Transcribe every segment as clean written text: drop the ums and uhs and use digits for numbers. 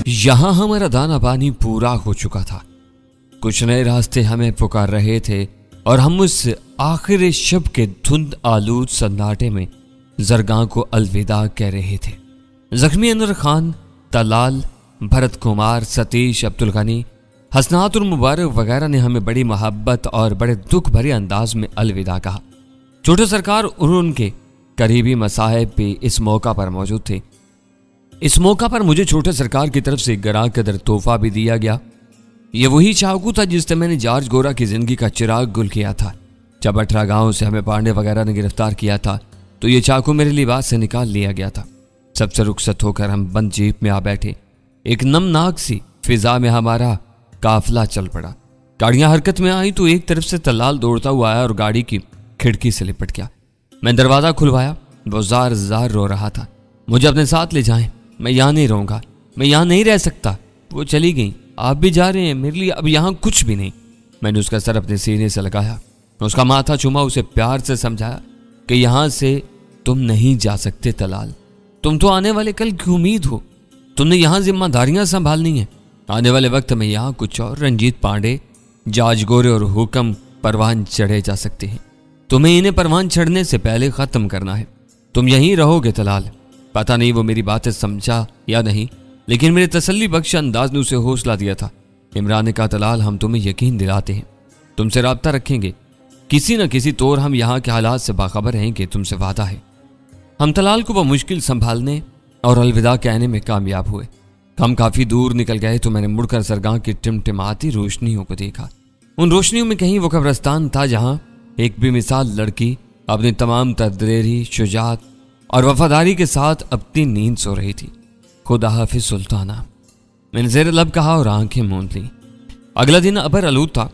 यहाँ हमारा दाना पानी पूरा हो चुका था। कुछ नए रास्ते हमें पुकार रहे थे और हम उस आखिरी शब के धुंध आलूद सन्नाटे में जरगाह को अलविदा कह रहे थे। जख्मी अनवर खान, तलाल, भरत कुमार, सतीश, अब्दुल गनी, हसनात और मुबारक वगैरह ने हमें बड़ी मोहब्बत और बड़े दुख भरे अंदाज में अलविदा कहा। छोटे सरकार और उनके करीबी मसाहिब भी इस मौका पर मौजूद थे। इस मौका पर मुझे छोटे सरकार की तरफ से गरा कदर तोहफा भी दिया गया। ये वही चाकू था जिससे मैंने जॉर्ज गोरा की जिंदगी का चिराग गुल किया था। जब 18 गांव से हमें पांडे वगैरह ने गिरफ्तार किया था तो ये चाकू मेरे लिबास से निकाल लिया गया था। सबसे रुखसत होकर हम बंद जीप में आ बैठे। एक नमनाक सी फिजा में हमारा काफिला चल पड़ा। गाड़ियां हरकत में आई तो एक तरफ से तलाल दौड़ता हुआ आया और गाड़ी की खिड़की से लिपट गया। मैं दरवाजा खुलवाया। वो जार जार रो रहा था, मुझे अपने साथ ले जाएं, मैं यहाँ नहीं रहूंगा, मैं यहाँ नहीं रह सकता। वो चली गई, आप भी जा रहे हैं, मेरे लिए अब यहाँ कुछ भी नहीं। मैंने उसका सर अपने सीने से लगाया, उसका माथा चूमा, उसे प्यार से समझाया कि यहाँ से तुम नहीं जा सकते तलाल, तुम तो आने वाले कल की उम्मीद हो, तुमने यहाँ जिम्मेदारियां संभालनी है। आने वाले वक्त में यहाँ कुछ और रंजीत पांडे, जॉर्ज गोरे और हुक्म परवान चढ़े जा सकते हैं। तुम्हें इन्हें परवान चढ़ने से पहले खत्म करना है। तुम यहीं रहोगे तलाल। पता नहीं वो मेरी बातें समझा या नहीं, लेकिन मेरे तसल्ली बख्श अंदाज ने उसे हौसला दिया था। इमरान ने कहा, तलाल हम तुम्हें यकीन दिलाते हैं, तुमसे राब्ता रखेंगे, किसी न किसी तौर हम यहाँ के हालात से बाखबर रहेंगे, तुमसे वादा है। हम तलाल को मुश्किल संभालने और अलविदा कहने में कामयाब हुए। हम काफी दूर निकल गए तो मैंने मुड़कर सरगाह की टिमटिमाती रोशनियों को देखा। उन रोशनियों में कहीं वो कब्रिस्तान था जहां एक बेमिसाल लड़की अपनी तमाम तदरीरी, शुजात और वफादारी के साथ अपनी नींद सो रही थी। खुदा हाफिज सुल्ताना, मैंने ज़ेर लब कहा और आंखें मूंद ली। अगला दिन अबर आलूद था।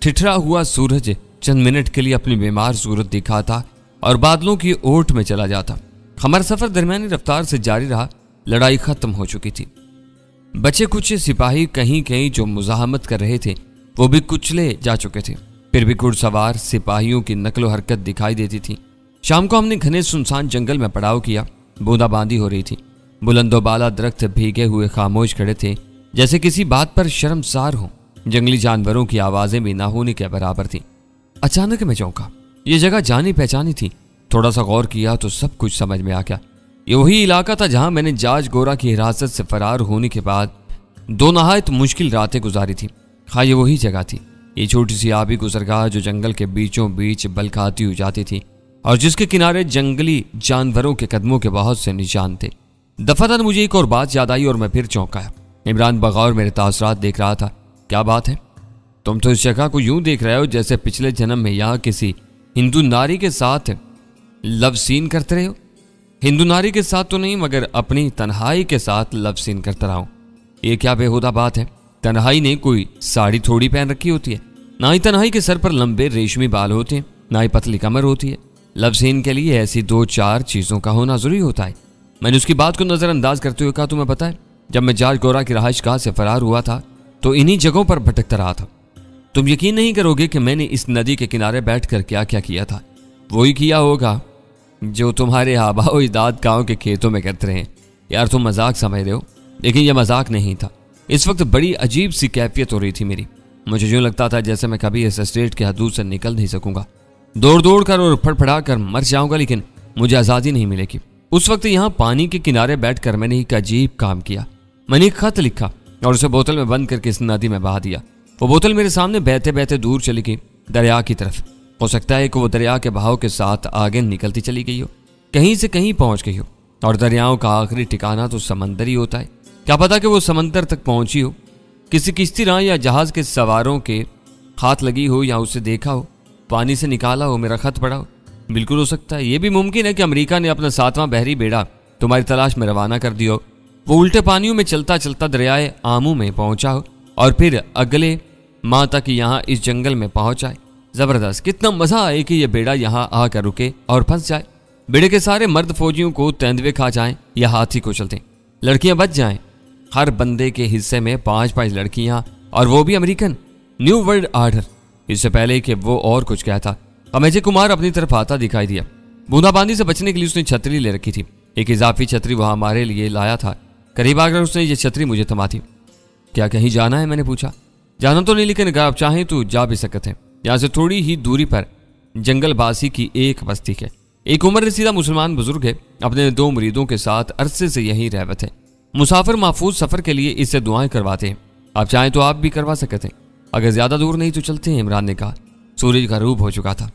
ठिठरा हुआ सूरज चंद मिनट के लिए अपनी बीमार सूरत दिखाता और बादलों की ओट में चला जाता। हमारा सफर दरमियानी रफ्तार से जारी रहा। लड़ाई खत्म हो चुकी थी। बचे कुछ सिपाही कहीं कहीं जो मुजाहमत कर रहे थे वो भी कुचले जा चुके थे। फिर भी घुड़सवार सिपाहियों की नकलो हरकत दिखाई देती थी। शाम को हमने घने सुनसान जंगल में पड़ाव किया। बूंदाबांदी हो रही थी। बुलंदोबाला दरख्त भीगे हुए खामोश खड़े थे, जैसे किसी बात पर शर्मसार हो। जंगली जानवरों की आवाजें भी ना होने के बराबर थी। अचानक मैं चौंका। ये जगह जानी पहचानी थी। थोड़ा सा गौर किया तो सब कुछ समझ में आ गया। ये वही इलाका था जहां मैंने जॉर्ज गोरा की हिरासत से फरार होने के बाद 2 नहायत मुश्किल रातें गुजारी थी। हाँ, ये वही जगह थी। ये छोटी सी आबी गुजरगाह जो जंगल के बीचों बीच बलखाती हो जाती थी और जिसके किनारे जंगली जानवरों के कदमों के बहुत से निशान थे। दफादार मुझे एक और बात याद आई और मैं फिर चौंकाया। इमरान बगौर मेरे तासरात देख रहा था। क्या बात है? तुम तो इस जगह को यूं देख रहे हो जैसे पिछले जन्म में यहाँ किसी हिंदू नारी के साथ लव सीन करते रहे हो। हिंदू नारी के साथ तो नहीं, मगर अपनी तन्हाई के साथ लव सीन करता रहा हूं। ये क्या बेहुदा बात है? तन्हाई ने कोई साड़ी थोड़ी पहन रखी होती है, ना ही तन्हाई के सर पर लंबे रेशमी बाल होते हैं, ना ही पतली कमर होती है। लव सीन के लिए ऐसी 2-4 चीजों का होना जरूरी होता है। मैंने उसकी बात को नजरअंदाज करते हुए कहा, तुम्हें पता है जब मैं जॉर्ज गोरा की रहायशगाह से फरार हुआ था तो इन्हीं जगहों पर भटकता रहा था। तुम यकीन नहीं करोगे कि मैंने इस नदी के किनारे बैठकर क्या क्या किया था। वही किया होगा जो तुम्हारे आबाओ अजदाद गांव के खेतों में करते रहे। यार तुम मजाक समझ रहे हो, लेकिन यह मजाक नहीं था। इस वक्त बड़ी अजीब सी कैफियत हो रही थी मेरी। मुझे यूं लगता था जैसे मैं कभी इस स्टेट के हदूद से निकल नहीं सकूंगा। दौड़ दौड़ कर और फड़फड़ा कर मर जाऊंगा, लेकिन मुझे आज़ादी नहीं मिलेगी। उस वक्त यहाँ पानी के किनारे बैठकर मैंने एक अजीब काम किया। मैंने एक खत लिखा और उसे बोतल में बंद करके इस नदी में बहा दिया। वो बोतल मेरे सामने बहते बहते दूर चली गई, दरिया की तरफ। हो सकता है कि वो दरिया के बहाव के साथ आगे निकलती चली गई हो, कहीं से कहीं पहुंच गई हो। और दरियाओं का आखिरी ठिकाना तो समंदर ही होता है। क्या पता कि वो समंदर तक पहुंची हो, किसी किश्ती राह या जहाज के सवारों के हाथ लगी हो या उसे देखा हो, पानी से निकाला हो, मेरा खत पड़ा हो। बिल्कुल हो सकता है। यह भी मुमकिन है कि अमेरिका ने अपना 7वां बहरी बेड़ा तुम्हारी तलाश में रवाना कर दिया हो। वो उल्टे पानियों में चलता चलता दरियाए आमू में पहुंचा हो और फिर अगले माह तक यहाँ इस जंगल में पहुंच आए। जबरदस्त, कितना मजा आए कि यह बेड़ा यहाँ आकर रुके और फंस जाए। बेड़े के सारे मर्द फौजियों को तेंदुए खा जाएं या हाथी को चलते, लड़कियां बच जाएं। हर बंदे के हिस्से में 5-5 लड़कियां, और वो भी अमेरिकन। New world order. इससे पहले कि वो और कुछ कहता, अमेजे कुमार अपनी तरफ आता दिखाई दिया। बूंदाबांदी से बचने के लिए उसने छतरी ले रखी थी। एक इजाफी छतरी वह हमारे लिए लाया था। करीब आकर उसने ये छतरी मुझे थमा दी। क्या कहीं जाना है? मैंने पूछा। जाना तो नहीं, लेकिन अगर आप चाहें तो जा भी सकते हैं। यहाँ से थोड़ी ही दूरी पर जंगलबासी की एक बस्ती है। एक उम्र रसीदा मुसलमान बुजुर्ग है, अपने 2 मुरीदों के साथ अरसे से यहीं रहवत है। मुसाफिर महफूज सफर के लिए इससे दुआएं करवाते हैं। आप चाहें तो आप भी करवा सकते हैं। अगर ज्यादा दूर नहीं तो चलते हैं, इमरान ने कहा। सूरज गरूब हो चुका था।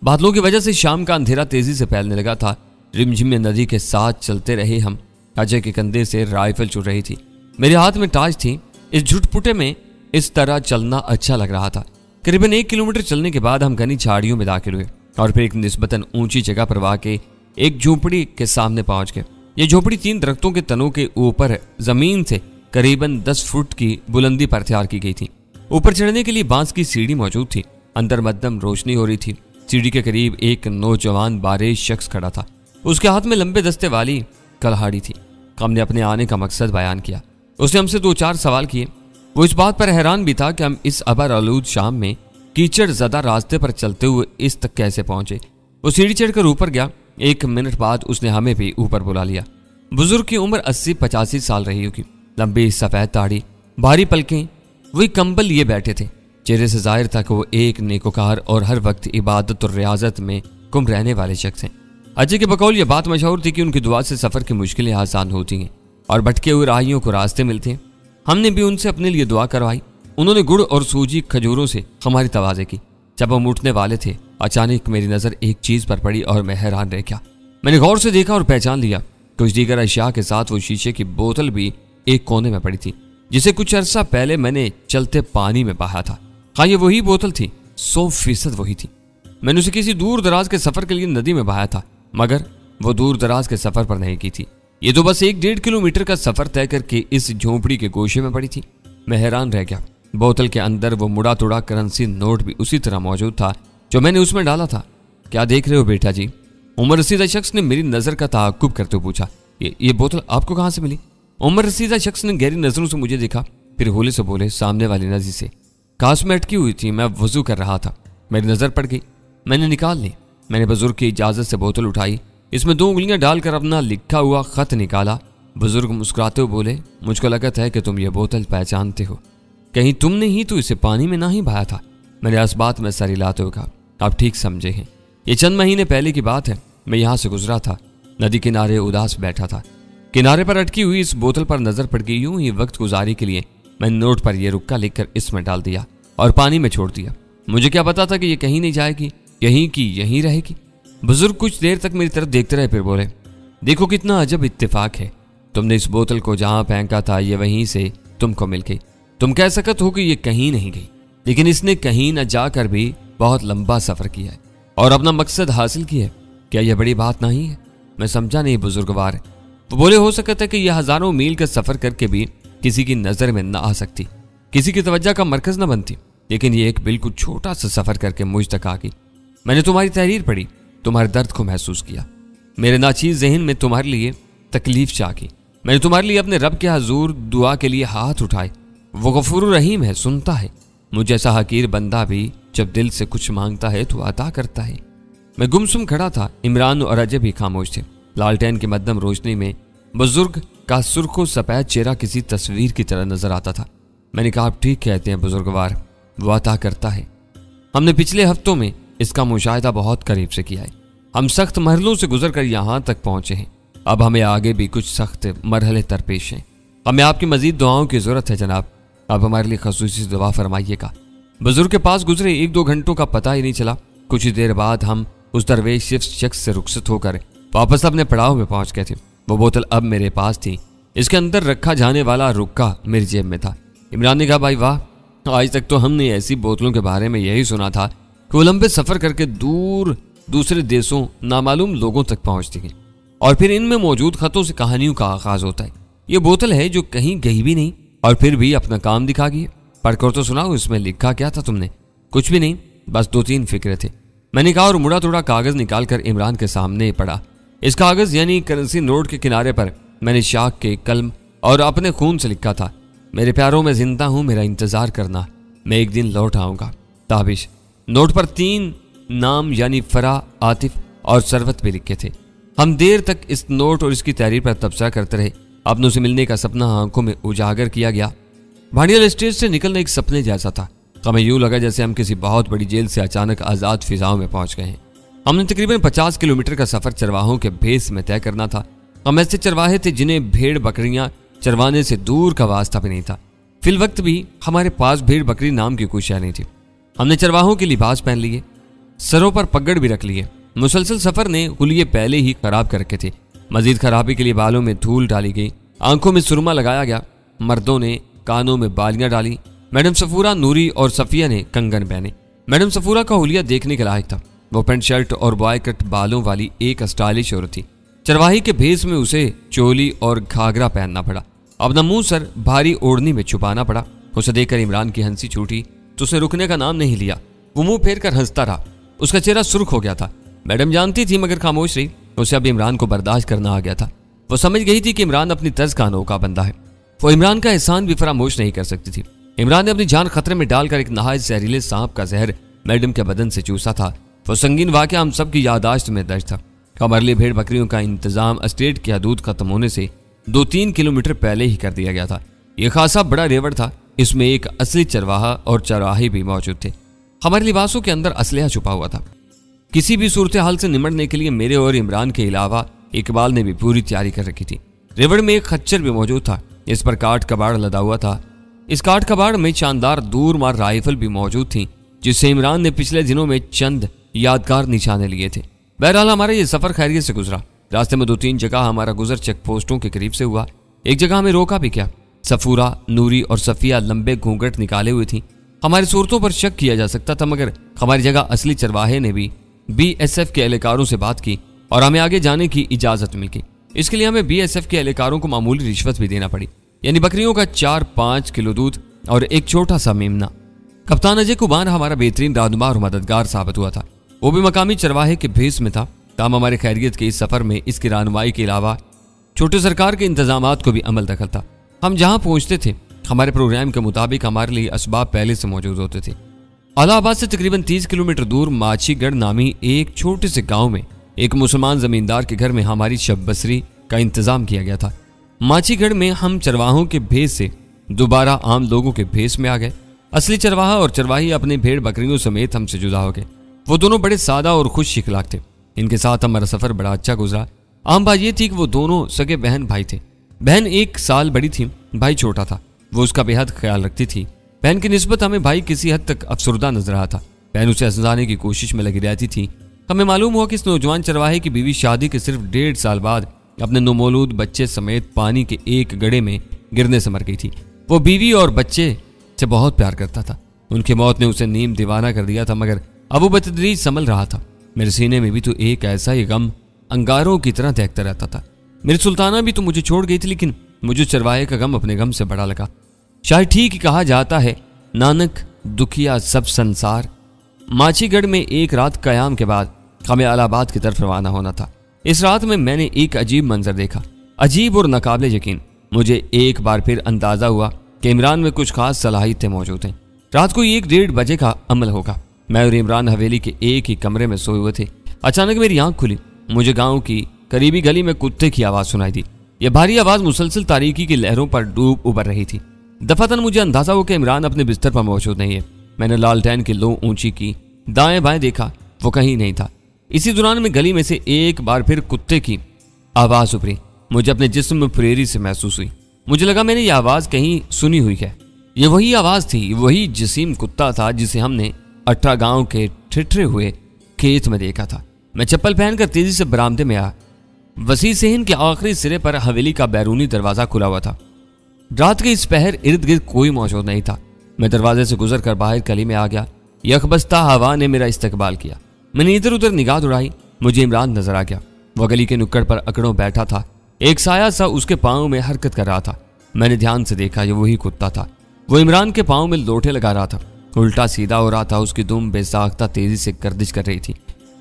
बादलों की वजह से शाम का अंधेरा तेजी से फैलने लगा था। रिमझिम नदी के साथ चलते रहे हम। अजय के कंधे से राइफल चुर रही थी, मेरे हाथ में टार्च थी। इस झुटपुटे में इस तरह चलना अच्छा लग रहा था। करीबन 1 किलोमीटर चलने के बाद हम घनी झाड़ियों में दाखिल हुए और फिर एक निस्बतन ऊंची जगह पर वाक़ एक झोपड़ी के सामने पहुंच गए। ये झोपड़ी 3 दरख्तों के तनों के ऊपर जमीन से करीबन 10 फुट की बुलंदी पर तैयार की गई थी। ऊपर चढ़ने के लिए बांस की सीढ़ी मौजूद थी। अंदर मध्यम रोशनी हो रही थी। सीढ़ी के करीब एक नौजवान बारेश शख्स खड़ा था। उसके हाथ में लंबे दस्ते वाली कलहाड़ी थी। हमने अपने आने का मकसद बयान किया। उसने हमसे 2-4 सवाल किए। वो इस बात पर हैरान भी था कि हम इस अबर आलूद शाम में कीचड़ ज़दा रास्ते पर चलते हुए इस तक कैसे पहुंचे। वो सीढ़ी चढ़कर ऊपर गया। 1 मिनट बाद उसने हमें भी ऊपर बुला लिया। बुजुर्ग की उम्र 80-85 साल रही होगी। लंबी सफ़ेद दाढ़ी, भारी पलकें, वही कंबल लिए बैठे थे। चेहरे से जाहिर था कि वो एक नेकोकार और हर वक्त इबादत और रियाजत में गुम रहने वाले शख्स हैं। अजय के बकौल ये बात मशहूर थी कि उनकी दुआ से सफ़र की मुश्किलें आसान होती हैं और भटके हुए राहियों को रास्ते मिलते हैं। हमने भी उनसे अपने लिए दुआ करवाई। उन्होंने गुड़ और सूजी खजूरों से हमारी तवाज़े की। जब हम उठने वाले थे, अचानक मेरी नज़र एक चीज़ पर पड़ी और मैं हैरान रह गया। मैंने गौर से देखा और पहचान लिया। कुछ दीगर अशिया के साथ वो शीशे की बोतल भी एक कोने में पड़ी थी, जिसे कुछ अरसा पहले मैंने चलते पानी में बहाया था। हाँ, ये वही बोतल थी, 100% वही थी। मैंने उसे किसी दूर दराज के सफ़र के लिए नदी में बहाया था, मगर वो दूर दराज के सफ़र पर नहीं की थी। ये तो बस 1-1.5 किलोमीटर का सफ़र तय करके इस झोंपड़ी के गोशे में पड़ी थी। मैं हैरान रह गया। बोतल के अंदर वो मुड़ा तोड़ा करेंसी नोट भी उसी तरह मौजूद था जो मैंने उसमें डाला था। क्या देख रहे हो बेटा जी? उमर रसीदा शख्स ने मेरी नज़र का ताक़ुब करते हुए पूछा। ये बोतल आपको कहाँ से मिली? उमर रसीदा शख्स ने गहरी नज़रों से मुझे देखा, फिर होले से बोले, सामने वाली नदी से। काश में अटकी हुई थी, मैं वजू कर रहा था, मेरी नज़र पड़ गई, मैंने निकाल ली। मैंने बुजुर्ग की इजाज़त से बोतल उठाई, इसमें 2 उंगलियां डालकर अपना लिखा हुआ खत निकाला। बुजुर्ग मुस्कुराते हुए बोले, मुझको लगता है कि तुम ये बोतल पहचानते हो। कहीं तुमने ही तो इसे पानी में ना ही बहाया था? मैंने इस बात में सर हिलाते हुए कहा, आप ठीक समझे हैं। ये चंद महीने पहले की बात है। मैं यहाँ से गुजरा था, नदी किनारे उदास बैठा था। किनारे पर अटकी हुई इस बोतल पर नजर पड़ गई। यूं ही वक्त गुजारी के लिए मैंने नोट पर यह रुक्का लिखकर इसमें डाल दिया और पानी में छोड़ दिया। मुझे क्या पता था कि ये कहीं नहीं जाएगी, यहीं की यहीं रहेगी। बुजुर्ग कुछ देर तक मेरी तरफ देखते रहे, फिर बोले, देखो कितना अजब इत्तेफाक है। तुमने इस बोतल को जहां फेंका था ये वहीं से तुमको मिल गई। तुम कह सकते हो कि ये कहीं नहीं गई, लेकिन इसने कहीं न जाकर भी बहुत लंबा सफर किया है और अपना मकसद हासिल किया है। क्या यह बड़ी बात नहीं है? मैं समझा नहीं बुजुर्गवार। वो बोले, हो सकता है कि यह हजारों मील का सफर करके भी किसी की नजर में न आ सकती, किसी की तवज्जो का मरकज न बनती, लेकिन ये एक बिल्कुल छोटा सा सफर करके मुझ तक आ गई। मैंने तुम्हारी तहरीर पढ़ी, तुम्हारे दर्द को महसूस किया, मेरे नाचीज जहन में तुम्हारे लिए तकलीफ चाकी। मैंने तुम्हारे लिए अपने रब के हजूर दुआ के लिए हाथ उठाए। वो गफूर रहीम है, सुनता है। मुझे ऐसा हकीर बंदा भी जब दिल से कुछ मांगता है तो अता करता है। मैं गुमसुम खड़ा था। इमरान और अजय भी खामोश थे। लालटेन की मध्यम रोशनी में बुजुर्ग का सुर्खो सफेद चेहरा किसी तस्वीर की तरह नजर आता था। मैंने कहा, आप ठीक कहते हैं बुजुर्गवार, वो अता करता है। हमने पिछले हफ्तों में इसका मुशाहिदा बहुत करीब से किया है। हम सख्त मरहलों से गुजरकर यहाँ तक पहुंचे हैं। अब हमें आगे भी कुछ सख्त मरहले दरपेश हैं। हमें आपकी मजीद दुआओं की जरूरत है जनाब। आप हमारे लिए खसूसी दुआ फरमाइएगा। बुजुर्ग के पास गुजरे 1-2 घंटों का पता ही नहीं चला। कुछ ही देर बाद हम उस दरवेश शख्स से रुखसत होकर वापस अपने पड़ाव में पहुंच गए थे। वो बोतल अब मेरे पास थी। इसके अंदर रखा जाने वाला रुक्का मेरी जेब में था। इमरान ने कहा, भाई वाह, आज तक तो हमने ऐसी बोतलों के बारे में यही सुना था कि वो लंबे सफर करके दूसरे देशों नामालूम लोगों तक पहुंचती हैं और फिर इनमें मौजूद खतों से कहानियों का आगाज होता है। ये बोतल है जो कहीं गई भी नहीं और फिर भी अपना काम दिखा गई। पढ़कर तो सुनाओ, इसमें लिखा क्या था तुमने? कुछ भी नहीं, बस 2-3 फिक्रे थे। मैंने कहा और मुड़ा तोड़ा कागज निकालकर इमरान के सामने पड़ा। इस कागज यानी करेंसी नोट के किनारे पर मैंने शाख के कलम और अपने खून से लिखा था, मेरे प्यारों में जिंदा हूं, मेरा इंतजार करना, मैं एक दिन लौट आऊंगा। ताबिश। नोट पर 3 नाम यानी फरा, आतिफ और सरवत भी लिखे थे। हम देर तक इस नोट और इसकी तहरीर पर तबसरा करते रहे। अपनों से मिलने का सपना आंखों में उजागर किया गया। भांडियाल स्टेज से निकलना एक सपने जैसा था। हमें यूं लगा जैसे हम किसी बहुत बड़ी जेल से अचानक आजाद फिजाओं में पहुंच गए हैं। हमने तकरीबन 50 किलोमीटर का सफर चरवाहों के भेस में तय करना था। हम ऐसे चरवाहे थे जिन्हें भेड़ बकरियां चरवाने से दूर का वास्ता भी नहीं था। फिल वक्त भी हमारे पास भेड़ बकरी नाम की कोई शय नहीं थी। हमने चरवाहों के लिबास पहन लिए, सरों पर पगड़ भी रख लिए। मुसलसल सफर ने हुलिये पहले ही खराब कर रखे थे। मजीद खराबी के लिए बालों में धूल डाली गई, आंखों में सुरमा लगाया गया। मर्दों ने कानों में बालियां डाली। मैडम सफूरा, नूरी और सफिया ने कंगन पहने। मैडम सफूरा का हुलिया देखने के लायक था। वो पेंट शर्ट और बॉय कट बालों वाली एक स्टाइलिश औरत थी। चरवाही के भेस में उसे चोली और घाघरा पहनना पड़ा। अपना मुंह सर भारी ओढ़नी में छुपाना पड़ा। उसे देखकर इमरान की हंसी छूटी तो उसने रुकने का नाम नहीं लिया। वो मुंह फेर कर हंसता रहा। उसका चेहरा सुर्ख हो गया था। मैडम जानती थी मगर खामोश रही। उसे अब इमरान को बर्दाश्त करना आ गया था। वो समझ गई थी कि इमरान अपनी तर्ज का अनोखा बंदा है। वो इमरान का एहसान भी फरामोश नहीं कर सकती थी। इमरान ने अपनी जान खतरे में डालकर एक नहायत जहरीले सांप का जहर मैडम के बदन से चूसा था। वो संगीन वाकया हम सब की याददाश्त में दर्ज था। हमारे लिए भेड़ बकरियों का इंतजाम एस्टेट की हदूद खत्म होने से 2-3 किलोमीटर पहले ही कर दिया गया था। यह खासा बड़ा रेवड़ था। इसमें एक असली चरवाहा और चरवाही भी मौजूद थे। हमारे लिबासों के अंदर असलहा छुपा हुआ था। किसी भी सूरत हाल से निमटने के लिए मेरे और इमरान के अलावा इकबाल ने भी पूरी तैयारी कर रखी थी। रेवड़ में एक खच्चर भी मौजूद था। इस पर काठ कबाड़ लदा हुआ था। इस काठ कबाड़ में शानदार दूर मार राइफल भी मौजूद थी, जिससे इमरान ने पिछले दिनों में चंद यादगार निशाने लिए थे। बहरहाल हमारा ये सफर खैरियत से गुजरा। रास्ते में 2-3 जगह हमारा गुजर चेक पोस्टों के करीब से हुआ। एक जगह हमें रोका भी क्या। सफूरा, नूरी और सफिया लंबे घूंघट निकाले हुए थी। हमारी सूरतों पर शक किया जा सकता था, मगर हमारी जगह असली चरवाहे ने भी BSF के एहलकारों से बात की और हमें आगे जाने की इजाजत मिल गई। इसके लिए हमें BSF के एहलकारों को मामूली रिश्वत भी देना पड़ी, यानी बकरियों का 4-5 किलो दूध और एक छोटा सा मेमना। कप्तान अजय कुमार हमारा बेहतरीन रहनुमा और मददगार साबित हुआ था। वो भी मकामी चरवाहे के भेस में था। ताम हमारे खैरियत के इस सफर में इसकी रहनुमाई के अलावा छोटे सरकार के इंतजामात को भी अमल दखल था। हम जहां पहुंचते थे हमारे प्रोग्राम के मुताबिक हमारे लिए असबाब पहले से मौजूद होते थे। अलाहाबाद से तकरीबन 30 किलोमीटर दूर माछीगढ़ नामी एक छोटे से गांव में एक मुसलमान जमींदार के घर में हमारी शब बसरी का इंतजाम किया गया था। माछीगढ़ में हम चरवाहों के भेस से दोबारा आम लोगों के भेस में आ गए। असली चरवाहा और चरवाही अपने भेड़ बकरियों समेत हमसे जुदा हो गए। वो दोनों बड़े सादा और खुश इखलाक थे। इनके साथ हमारा सफर बड़ा अच्छा गुजरा। आम बात ये थी कि वो दोनों सगे बहन भाई थे। बहन 1 साल बड़ी थी, भाई छोटा था। वो उसका बेहद ख्याल रखती थी। बहन की निस्बत हमें भाई किसी हद तक अफसरदा नजर आता था। बहन उसे हंसाने की कोशिश में लगी रहती थी। हमें मालूम हुआ कि इस नौजवान चरवाहे की बीवी शादी के सिर्फ 1.5 साल बाद अपने नौमौलूद बच्चे समेत पानी के एक गड्ढे में गिरने से मर गई थी। वो बीवी और बच्चे से बहुत प्यार करता था। उनकी मौत ने उसे नीम दीवाना कर दिया था, मगर अब वो बतदरीज संभल रहा था। मेरे सीने में भी तो एक ऐसा ही गम अंगारों की तरह दहकता रहता था। मेरी सुल्ताना भी तो मुझे छोड़ गई थी, लेकिन मुझे चरवाहे का गम अपने गम से बड़ा लगा। शायद ठीक ही कहा जाता है, नानक दुखिया सब संसार। माछीगढ़ में एक रात कयाम के बाद हमें अलाहाबाद की तरफ रवाना होना था। इस रात में मैंने एक अजीब मंजर देखा, अजीब और नाकाबिले यकीन। मुझे एक बार फिर अंदाजा हुआ कि इमरान में कुछ खास सलाहियतें मौजूद हैं। रात को 1-1:30 बजे का अमल होगा। मैं और इमरान हवेली के एक ही कमरे में सोए हुए थे। अचानक मेरी आंख खुली। मुझे गांव की करीबी गली में कुत्ते की आवाज सुनाई दी। यह भारी आवाज मुसलसल तारीकी की लहरों पर डूब उबर रही थी। दफातन मुझे अंदाजा हो कि इमरान अपने बिस्तर पर मौजूद नहीं है। मैंने लालटेन की लो ऊंची की, दाएं बाएं देखा, वो कहीं नहीं था। इसी दौरान में गली में से एक बार फिर कुत्ते की आवाज उभरी। मुझे अपने जिस्म में फुरेरी से महसूस हुई। मुझे लगा मैंने यह आवाज कहीं सुनी हुई है। ये वही आवाज थी, वही जसीम कुत्ता था जिसे हमने 18 गांव के ठिठरे हुए खेत में देखा था। मैं चप्पल पहनकर तेजी से बरामदे में आया। वसी सहन के आखिरी सिरे पर हवेली का बैरूनी दरवाजा खुला हुआ था। रात के इस पहर इर्द गिर्द कोई मौजूद नहीं था। मैं दरवाजे से गुजरकर बाहर गली में आ गया। यकबस्ता हवा ने मेरा इस्तकबाल किया। मैंने इधर उधर निगाह उड़ाई। मुझे इमरान नजर आ गया। वह गली के नुक्कड़ पर अकड़ों बैठा था। एक साया सा उसके पांव में हरकत कर रहा था। मैंने ध्यान से देखा, ये वही कुत्ता था। वो इमरान के पांव में लोटे लगा रहा था। उल्टा सीधा हो रहा था। उसकी दुम बेसाख्ता तेजी से गर्दिश कर रही थी।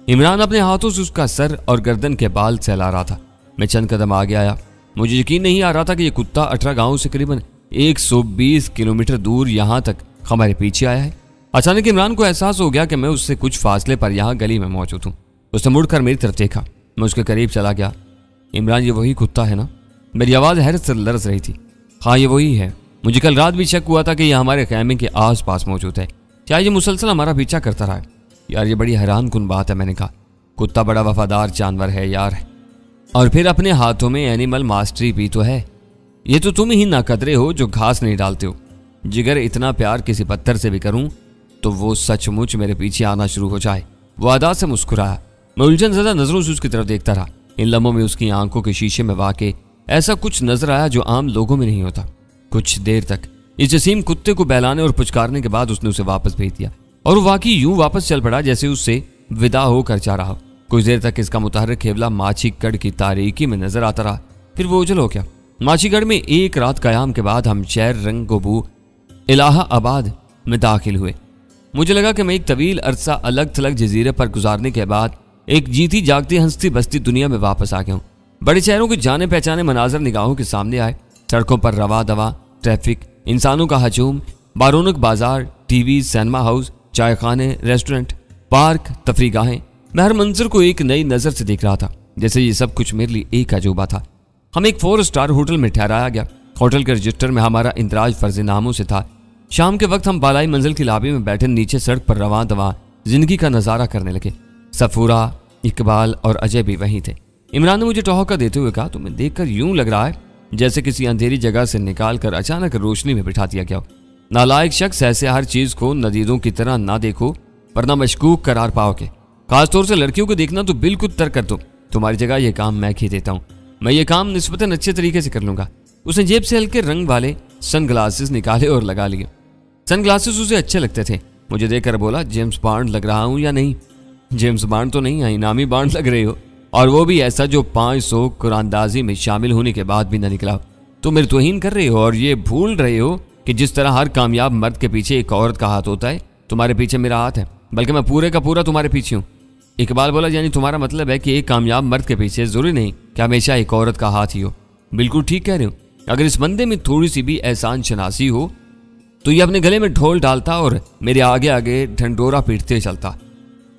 इमरान अपने हाथों से उसका सर और गर्दन के बाल सहला रहा था। मैं चंद कदम आगे आया। मुझे यकीन नहीं आ रहा था कि यह कुत्ता 18 गांव से करीबन 120 किलोमीटर दूर यहां तक हमारे पीछे आया है। अचानक इमरान को एहसास हो गया कि मैं उससे कुछ फासले पर यहां गली में मौजूद हूं। उसने मुड़कर मेरी तरफ देखा। मैं उसके करीब चला गया। इमरान, ये वही कुत्ता है ना? मेरी आवाज़ हैरत से लरस रही थी। हाँ, ये वही है। मुझे कल रात भी शक हुआ था कि यह हमारे खैमे के आस पास मौजूद है। क्या ये मुसलसल हमारा पीछा करता रहा है? यार, ये बड़ी हैरान कुन बात है। मैंने कहा, कुत्ता बड़ा वफादार जानवर है यार, और फिर अपने हाथों में एनिमल मास्टरी भी तो है। ये तो तुम ही ना कदरे हो जो घास नहीं डालते हो। जिगर इतना प्यार किसी पत्थर से भी करूं तो वो सचमुच मेरे पीछे आना शुरू हो जाए। वो अदा से मुस्कुराया। मैं उलझन ज़्यादा नजरों से उसकी तरफ देखता रहा। इन लम्हों में उसकी आंखों के शीशे में वाकई ऐसा कुछ नजर आया जो आम लोगों में नहीं होता। कुछ देर तक इस जसीम कुत्ते को बहलाने और पुचकारने के बाद उसने उसे वापस भेज दिया और वो वाकई यूं वापस चल पड़ा जैसे उससे विदा होकर जा रहा। कुछ देर तक इसका मुतहर्रिक खेवला माछीगढ़ की तारीकी में नजर आता रहा, फिर वो ओझल हो गया। माछीगढ़ में एक रात कयाम के बाद हम शहर रंगोबू इलाहाबाद में दाखिल हुए। मुझे लगा कि मैं एक तवील अरसा अलग थलग जजीरे पर गुजारने के बाद एक जीती जागती हंसती बसती दुनिया में वापस आ गया हूँ। बड़े शहरों के जाने पहचाने मनाजर निगाहों के सामने आए। सड़कों पर रवा दवा ट्रैफिक, इंसानों का हजूम, बारूनक बाजार, टीवी, सिनेमा हाउस, चाय खाने, रेस्टोरेंट, पार्क, तफरीगाहें। मैं हर मंजर को एक नई नज़र से देख रहा था, जैसे ये सब कुछ मेरे लिए एक अजूबा था। हम एक 4 स्टार होटल में ठहराया गया। होटल के रजिस्टर में हमारा इंदराज फर्जी नामों से था। शाम के वक्त हम बालाई मंजिल की लाबी में बैठे नीचे सड़क पर रवां दवा जिंदगी का नज़ारा करने लगे। सफूरा, इकबाल और अजय भी वहीं थे। इमरान ने मुझे टहका देते हुए कहा, तुम्हें देखकर यूं लग रहा है जैसे किसी अंधेरी जगह से निकाल कर अचानक रोशनी में बिठा दिया गया हो। नालायक शख्स, ऐसे हर चीज को नदीदों की तरह ना देखो वरना मशकूक करार पाओगे। खासतौर से लड़कियों को देखना तो बिल्कुल तर्क कर दो। तुम्हारी जगह यह काम मैं ही देता हूँ। मैं ये काम निस्बतन अच्छे तरीके से कर लूंगा। उसने जेब से हल्के रंग वाले सनग्लासेस निकाले और लगा लिए। सनग्लासेस उसे अच्छे लगते थे। मुझे देखकर बोला, जेम्स बॉन्ड लग रहा हूं या नहीं? जेम्स बॉन्ड तो नहीं, इनामी बॉन्ड लग रहे हो, और वो भी ऐसा जो 500 कुरानदाजी में शामिल होने के बाद भी न निकला। तुम मेरी तौहीन कर रहे हो और ये भूल रहे हो कि जिस तरह हर कामयाब मर्द के पीछे एक औरत का हाथ होता है, तुम्हारे पीछे मेरा हाथ है, बल्कि मैं पूरे का पूरा तुम्हारे पीछे हूँ। इकबाल बोला, यानी तुम्हारा मतलब है कि एक कामयाब मर्द के पीछे जरूरी नहीं कि हमेशा एक औरत का हाथ ही हो। बिल्कुल ठीक कह रहे हो। अगर इस बंदे में थोड़ी सी भी एहसान शनासी हो तो ये अपने गले में ढोल डालता और मेरे आगे आगे ढंडोरा पीटते चलता।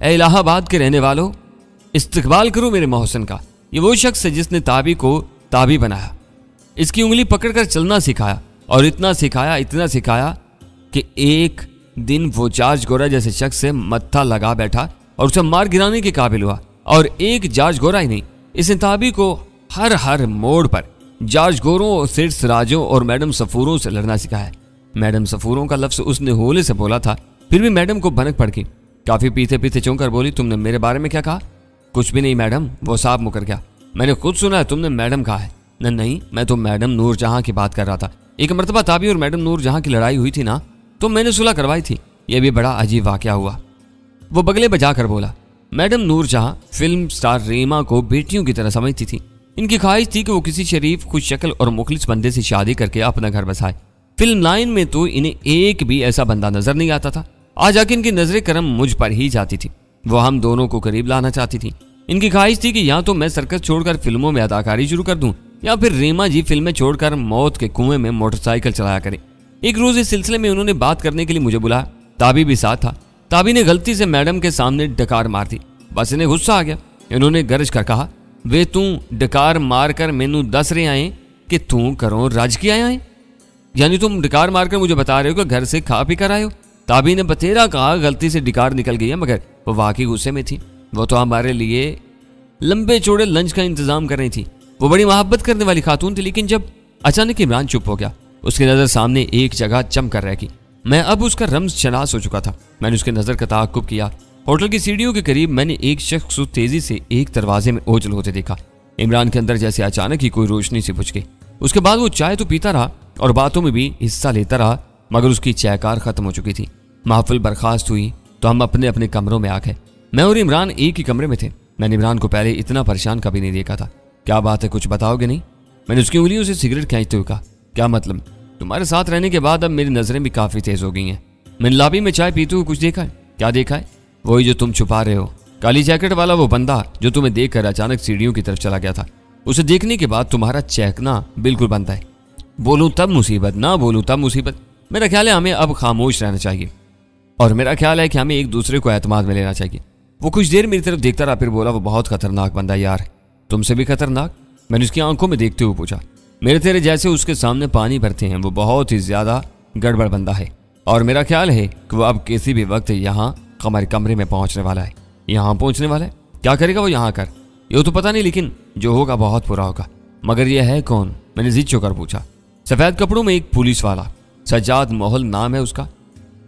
ए इलाहाबाद के रहने वालों, इस्तकबाल करो मेरे मोहसिन का। ये वो शख्स है जिसने ताबी को ताबी बनाया, इसकी उंगली पकड़कर चलना सिखाया, और इतना सिखाया कि एक दिन वो जॉर्ज गोरा जैसे शख्स से मत्था लगा बैठा और उसे मार गिराने के काबिल हुआ। और एक जॉर्ज गोरा ही नहीं, इसने ताबी को हर मोड़ पर जॉर्ज गोरों और सिर सिराजों और मैडम सफूरों से लड़ना सिखाया। मैडम सफूरों का लफ्ज उसने होले से बोला था, फिर भी मैडम को भनक पड़ गई। काफी पीते पीते चौंकर बोली, तुमने मेरे बारे में क्या कहा? कुछ भी नहीं मैडम, वो साहब मुकर गया। मैंने खुद सुना है तुमने मैडम कहा है। नहीं, मैं तो मैडम नूरजहां की बात कर रहा था। एक मर्तबा ताबी और मैडम नूरजहां की लड़ाई हुई थी ना, तो मैंने सुलह करवाई थी। यह भी बड़ा अजीब वाकया हुआ। वो बगले बजा कर बोला, madam Noorjahan film star Reema को बेटियों की तरह समझती थी। इनकी ख्वाहिश थी कि वो किसी शरीफ, खुश शक्ल और मुखलिस बंदे से शादी करके अपना घर बसाए। फिल्म लाइन में तो इन्हें एक भी ऐसा बंदा नजर नहीं आता था। आज आके इनकी नजरें करम मुझ पर ही जाती थी। वो हम दोनों को करीब लाना चाहती थी। इनकी ख्वाहिश थी कि या तो मैं सर्कस छोड़कर फिल्मों में अदाकारी शुरू कर दूं, या फिर रीमा जी फिल्में छोड़कर मौत के कुएं में मोटरसाइकिल चलाया करें। एक रोज इस सिलसिले में उन्होंने बात करने के लिए मुझे बुलाया। ताबी भी साथ था। ताबी ने गलती से मैडम के सामने डकार मार दी। बस इन्हें गुस्सा आ गया। इन्होंने गरज कर कहा, वे तू डकार मार कर मैनू दस रहे आए कि तू करो रज के आया है? यानी तुम डकार मारकर मुझे बता रहे हो कि घर से खा पी कर आए हो? ताबी ने बतेरा कहा, गलती से डिकार निकल गई है, मगर वो वाकई गुस्से में थी। वो तो हमारे लिए लंबे चौड़े लंच का इंतजाम कर रही थी। वो बड़ी मोहब्बत करने वाली खातून थी। लेकिन जब अचानक इमरान चुप हो गया, उसकी नजर सामने एक जगह चम कर रह गई। मैं अब उसका रम्ज शनास हो चुका था। मैंने उसके नजर का ताक़ुब किया। होटल की सीढ़ियों के करीब मैंने एक शख्स को तेजी से एक दरवाजे में ओझल होते देखा। इमरान के अंदर जैसे अचानक ही कोई रोशनी से बुझ गई। उसके बाद वो चाय तो पीता रहा और बातों में भी हिस्सा लेता रहा, मगर उसकी चायकार खत्म हो चुकी थी। महफिल बर्खास्त हुई तो हम अपने अपने कमरों में आ गए। मैं और इमरान एक ही कमरे में थे। मैंने इमरान को पहले इतना परेशान कभी नहीं देखा था। क्या बात है, कुछ बताओगे नहीं? मैंने उसकी उंगलियों से सिगरेट खींचते हुए कहा। क्या मतलब? तुम्हारे साथ रहने के बाद अब मेरी नजरें भी काफी तेज हो गई हैं। मैंने लॉबी में चाय पीते हुए कुछ देखा है। क्या देखा है? वही जो तुम छुपा रहे हो। काली जैकेट वाला वो बंदा जो तुम्हें देखकर अचानक सीढ़ियों की तरफ चला गया था। उसे देखने के बाद तुम्हारा चहकना बिल्कुल बंद है। बोलूं तब मुसीबत, ना बोलूं तब मुसीबत। मेरा ख्याल है हमें अब खामोश रहना चाहिए, और मेरा ख्याल है कि हमें एक दूसरे को एतमाद में लेना चाहिए। वो कुछ देर मेरी तरफ देखता रहा, फिर बोला, वो बहुत खतरनाक बंदा यार। तुमसे भी खतरनाक? मैंने उसकी आंखों में देखते हुए पूछा। मेरे तेरे जैसे उसके सामने पानी भरते हैं, वो बहुत ही ज्यादा गड़बड़ बंदा है और मेरा ख्याल है कि वो अब किसी भी वक्त यहाँ हमारे कमरे में पहुंचने वाला है। यहाँ पहुंचने वाला है? क्या करेगा वो यहाँ कर? ये तो पता नहीं, लेकिन जो होगा बहुत बुरा होगा। मगर ये है कौन? मैंने जिद चुकर पूछा। सफेद कपड़ों में एक पुलिस वाला, सज्जाद मोहल नाम है उसका।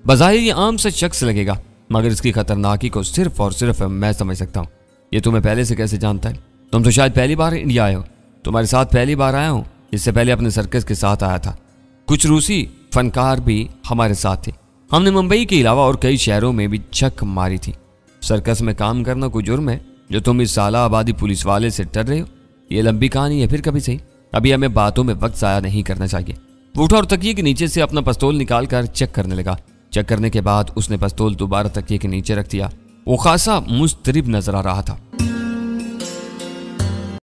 बज़ाहिर ये आम सा शख्स लगेगा, मगर इसकी खतरनाकी को सिर्फ और सिर्फ मैं समझ सकता हूँ। ये तुम्हें पहले से कैसे जानता है? तुम तो शायद पहली बार इंडिया आए हो। तुम्हारे साथ पहली बार आया हूँ, इससे पहले अपने सर्कस के साथ आया था। कुछ रूसी फनकार भी हमारे साथ थे। हमने मुंबई के अलावा और कई शहरों में भी छक मारी थी। सर्कस में काम करना कोई जुर्म है जो तुम इस साला आबादी पुलिस वाले से डर रहे हो? ये लंबी कहानी है, फिर कभी सही। अभी हमें बातों में वक्त ज़ाया नहीं करना चाहिए। वो उठा और तकिए के नीचे से अपना पिस्तौल निकाल कर चेक करने लगा। चेक करने के बाद उसने पिस्तौल दोबारा तकिए के नीचे रख दिया। वो खासा मुस्तरिब नजर आ रहा था।